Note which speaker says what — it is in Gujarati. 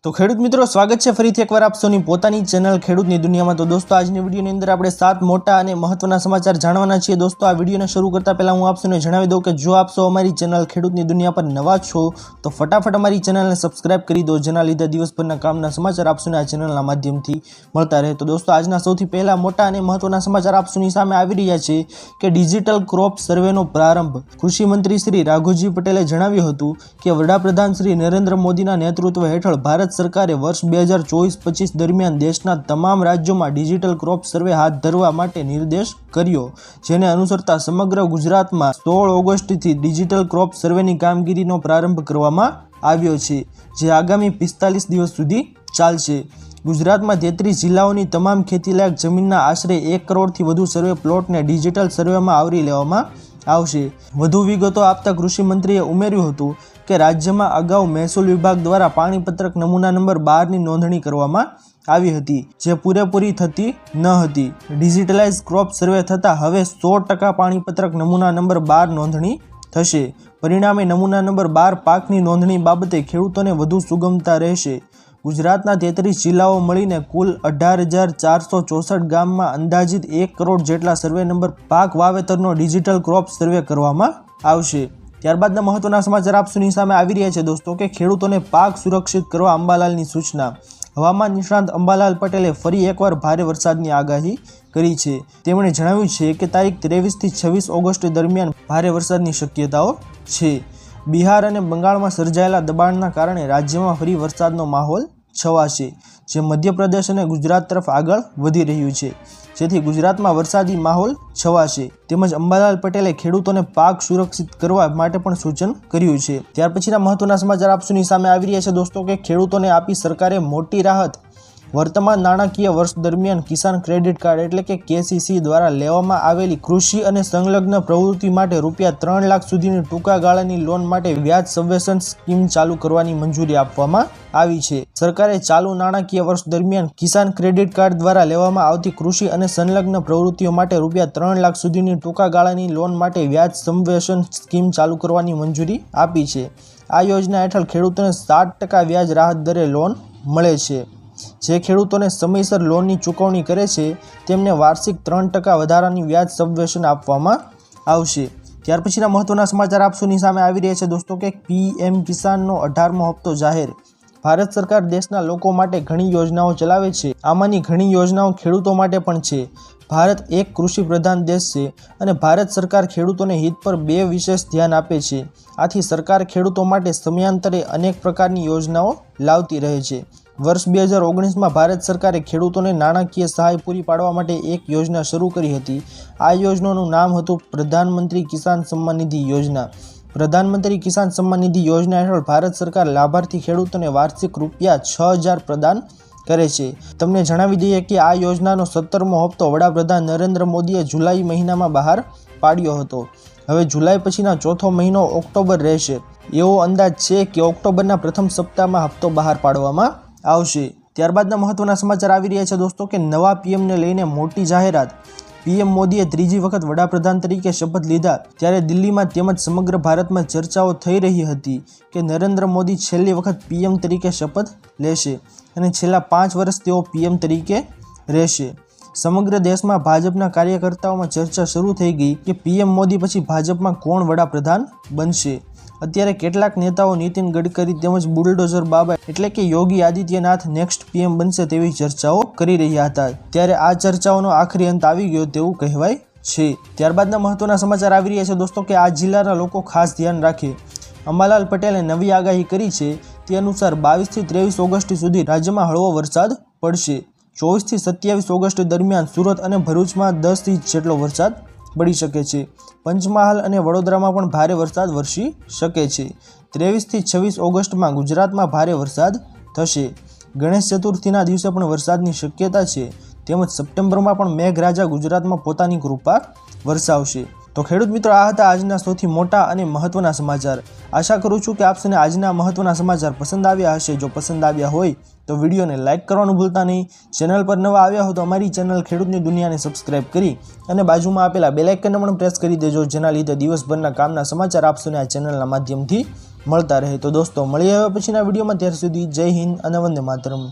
Speaker 1: તો ખેડૂત મિત્રો સ્વાગત છે ફરીથી એકવાર આપ સૌની પોતાની ચેનલ ખેડૂતની દુનિયામાં। તો દોસ્તો આજની વિડીયોની અંદર આપણે 7 મોટા અને મહત્વના સમાચાર જાણવાના છીએ। દોસ્તો આ વિડીયોને શરૂ કરતા પહેલા હું આપ સૌને જણાવી દઉં કે જો આપ સૌ અમારી ચેનલ ખેડૂતની દુનિયા પર નવા છો તો ફટાફટ અમારી ચેનલને સબસ્ક્રાઇબ કરી દો, જેના લીધે દિવસભરના કામના સમાચાર આપ સૌને આ ચેનલના માધ્યમથી મળતા રહે। તો દોસ્તો આજના સૌથી પહેલા મોટા અને મહત્વના સમાચાર આપ સૌની સામે આવી રહ્યા છે કે ડિજિટલ ક્રોપ સર્વેનો પ્રારંભ। કૃષિ મંત્રી શ્રી રાઘુજી પટેલે જણાવ્યું હતું કે વડાપ્રધાન શ્રી નરેન્દ્ર મોદીના નેતૃત્વ હેઠળ ભારત સરકારે વર્ષ 2024-25 દરમિયાન દેશના તમામ રાજ્યોમાં ડિજિટલ ક્રોપ સર્વે હાથ ધરવા માટે નિર્દેશ કર્યો, જેને અનુસરતા સમગ્ર ગુજરાતમાં 16 ઓગસ્ટથી ડિજિટલ ક્રોપ સર્વેની કામગીરીનો પ્રારંભ કરવામાં આવ્યો છે, જે આગામી 45 દિવસ સુધી ચાલશે। ગુજરાતમાં 33 જિલ્લાઓની તમામ ખેતીલાયક જમીનના આશરે 1 કરોડથી વધુ સર્વે પ્લોટને ડિજિટલ સર્વેમાં આવરી લેવામાં આવશે। વધુ વિગતો આપતા કૃષિ મંત્રીએ ઉમેર્યું હતું કે રાજ્યમાં અગાઉ મહેસૂલ વિભાગ દ્વારા પાણીપત્રક નમૂના નંબર 12ની નોંધણી કરવામાં આવી હતી, જે પૂરેપૂરી થતી ન હતી। ડિજિટલાઇઝ ક્રોપ સર્વે થતાં હવે 100% પાણીપત્રક નમૂના નંબર 12 નોંધણી થશે। પરિણામે નમૂના નંબર 12 પાકની નોંધણી બાબતે ખેડૂતોને વધુ સુગમતા રહેશે। ગુજરાતના 33 જિલ્લાઓ મળીને કુલ 18,464 ગામમાં અંદાજિત 1 કરોડ જેટલા સર્વે નંબર પાક વાવેતરનો ડિજિટલ ક્રોપ સર્વે કરવામાં આવશે। ત્યારબાદના મહત્વના સમાચાર આપ સૌની સામે આવી રહ્યા છે દોસ્તો કે ખેડૂતોને પાક સુરક્ષિત કરવા અંબાલાલની સૂચના। હવામાન નિષ્ણાંત અંબાલાલ પટેલે ફરી એકવાર ભારે વરસાદની આગાહી કરી છે। તેમણે જણાવ્યું છે કે તારીખ 23થી 26 ઓગસ્ટ દરમિયાન ભારે વરસાદની શક્યતાઓ છે। બિહાર અને બંગાળમાં સર્જાયેલા દબાણના કારણે રાજ્યમાં ફરી વરસાદનો માહોલ છવાશે, જે મધ્યપ્રદેશ અને ગુજરાત તરફ આગળ વધી રહ્યું છે, જેથી ગુજરાતમાં વરસાદી માહોલ છવાશે। તેમજ અંબાલાલ પટેલે ખેડૂતોને પાક સુરક્ષિત કરવા માટે પણ સૂચન કર્યું છે। ત્યાર પછીના મહત્વના સમાચાર આપ સૌની સામે આવી રહ્યા છે દોસ્તો કે ખેડૂતોને આપી સરકારે મોટી રાહત। વર્તમાન નાણાકીય વર્ષ દરમિયાન કિસાન ક્રેડિટ કાર્ડ એટલે કે KCC દ્વારા લેવામાં આવેલી કૃષિ અને સંલગ્ન પ્રવૃત્તિ માટે રૂપિયા 3 લાખ સુધીની ટૂંકા ગાળાની લોન માટે વ્યાજ સબવેશન સ્કીમ ચાલુ કરવાની મંજૂરી આપવામાં આવી છે। સરકારે ચાલુ નાણાકીય વર્ષ દરમિયાન કિસાન ક્રેડિટ કાર્ડ દ્વારા લેવામાં આવતી કૃષિ અને સંલગ્ન પ્રવૃત્તિઓ માટે રૂપિયા 3 લાખ સુધીની ટૂંકા ગાળાની લોન માટે વ્યાજ સબવેશન સ્કીમ ચાલુ કરવાની મંજૂરી આપી છે। આ યોજના હેઠળ ખેડૂતોને 7% વ્યાજ રાહત દરે લોન મળે છે। જે ખેડૂતોને સમયસર લોનની ચૂકવણી કરે છે તેમને વાર્ષિક 3% વધારાની વ્યાજ સબવેશન આપવામાં આવશે। ત્યાર પછીના મહત્વના સમાચાર આપ સૌની સામે આવી રહ્યા છે દોસ્તો કે PM કિસાનનો 18મો હપ્તો જાહેર। ભારત સરકાર દેશના લોકો માટે ઘણી યોજનાઓ ચલાવે છે। આમાંની ઘણી યોજનાઓ ખેડૂતો માટે પણ છે। ભારત એક કૃષિ પ્રધાન દેશ છે અને ભારત સરકાર ખેડૂતોને હિત પર 2 વિશેષ ધ્યાન આપે છે। આથી સરકાર ખેડૂતો માટે સમયાંતરે અનેક પ્રકારની યોજનાઓ લાવતી રહે છે। વર્ષ 2019માં ભારત સરકારે ખેડૂતોને નાણાકીય સહાય પૂરી પાડવા માટે એક યોજના શરૂ કરી હતી। આ યોજનાનું નામ હતું પ્રધાનમંત્રી કિસાન સન્માન નિધિ યોજના। પ્રધાનમંત્રી કિસાન સન્માન નિધિ યોજના હેઠળ ભારત સરકાર લાભાર્થી ખેડૂતોને વાર્ષિક રૂપિયા 6,000 પ્રદાન કરે છે। તમને જણાવી દઈએ કે આ યોજનાનો 17મો હપ્તો વડાપ્રધાન નરેન્દ્ર મોદીએ જુલાઈ મહિનામાં બહાર પાડ્યો હતો। હવે જુલાઈ પછીના ચોથો મહિનો ઓક્ટોબર રહેશે। એવો અંદાજ છે કે ઓક્ટોબરના પ્રથમ સપ્તાહમાં હપ્તો બહાર પાડવામાં આવશે। ત્યારબાદના મહત્વના સમાચાર આવી રહ્યા છે દોસ્તો કે નવા PMને લઈને મોટી જાહેરાત। PM મોદીએ 3જી વખત વડાપ્રધાન તરીકે શપથ લીધા ત્યારે દિલ્હીમાં તેમજ સમગ્ર ભારતમાં ચર્ચાઓ થઈ રહી હતી કે નરેન્દ્ર મોદી છેલ્લી વખત PM તરીકે શપથ લેશે અને છેલ્લા 5 વર્ષ તેઓ PM તરીકે રહેશે। સમગ્ર દેશમાં ભાજપના કાર્યકર્તાઓમાં ચર્ચા શરૂ થઈ ગઈ કે PM મોદી પછી ભાજપમાં કોણ વડાપ્રધાન બનશે। અત્યારે કેટલાક નેતાઓ નીતિન ગડકરી તેમજ બુલડોઝર બાબા એટલે કે યોગી આદિત્યનાથ નેક્સ્ટ PM બનશે તેવી ચર્ચાઓ કરી રહ્યા હતા, ત્યારે આ ચર્ચાઓનો આખરી અંત આવી ગયો તેવું કહેવાય છે। ત્યારબાદના મહત્વના સમાચાર આવી રહ્યા છે દોસ્તો કે આ જિલ્લાના લોકો ખાસ ધ્યાન રાખે। અંબાલાલ પટેલે નવી આગાહી કરી છે તે અનુસાર 22થી 23 ઓગસ્ટ સુધી રાજ્યમાં હળવો વરસાદ પડશે। 24થી 27 ઓગસ્ટ દરમિયાન સુરત અને ભરૂચમાં 10 ઇંચ જેટલો વરસાદ પડી શકે છે। પંચમહાલ અને વડોદરામાં પણ ભારે વરસાદ વરસી શકે છે। 23થી 26 ઓગસ્ટમાં ગુજરાતમાં ભારે વરસાદ થશે। ગણેશ ચતુર્થીના દિવસે પણ વરસાદની શક્યતા છે, તેમજ સપ્ટેમ્બરમાં પણ મેઘરાજા ગુજરાતમાં પોતાની કૃપા વરસાવશે। તો ખેડૂત મિત્રો, આ હતા આજના સૌથી મોટા અને મહત્વના સમાચાર। આશા કરું છું કે આપ સૌને આજના મહત્વના સમાચાર પસંદ આવ્યા હશે। જો પસંદ આવ્યા હોય તો વિડીયોને લાઇક કરવાનું ભૂલતા નહીં। ચેનલ પર નવા આવ્યા હો તો અમારી ચેનલ ખેડૂતની દુનિયાને સબસ્ક્રાઇબ કરી અને બાજુમાં આપેલા બેલ આઇકનને પણ પ્રેસ કરી દેજો, જેના લીધે દિવસભરના કામના સમાચાર આપ સૌને આ ચેનલના માધ્યમથી મળતા રહે। તો દોસ્તો, મળીએ હવે પછીના વિડીયોમાં। ત્યાર સુધી જય હિન્દ અને વંદે માતરમ।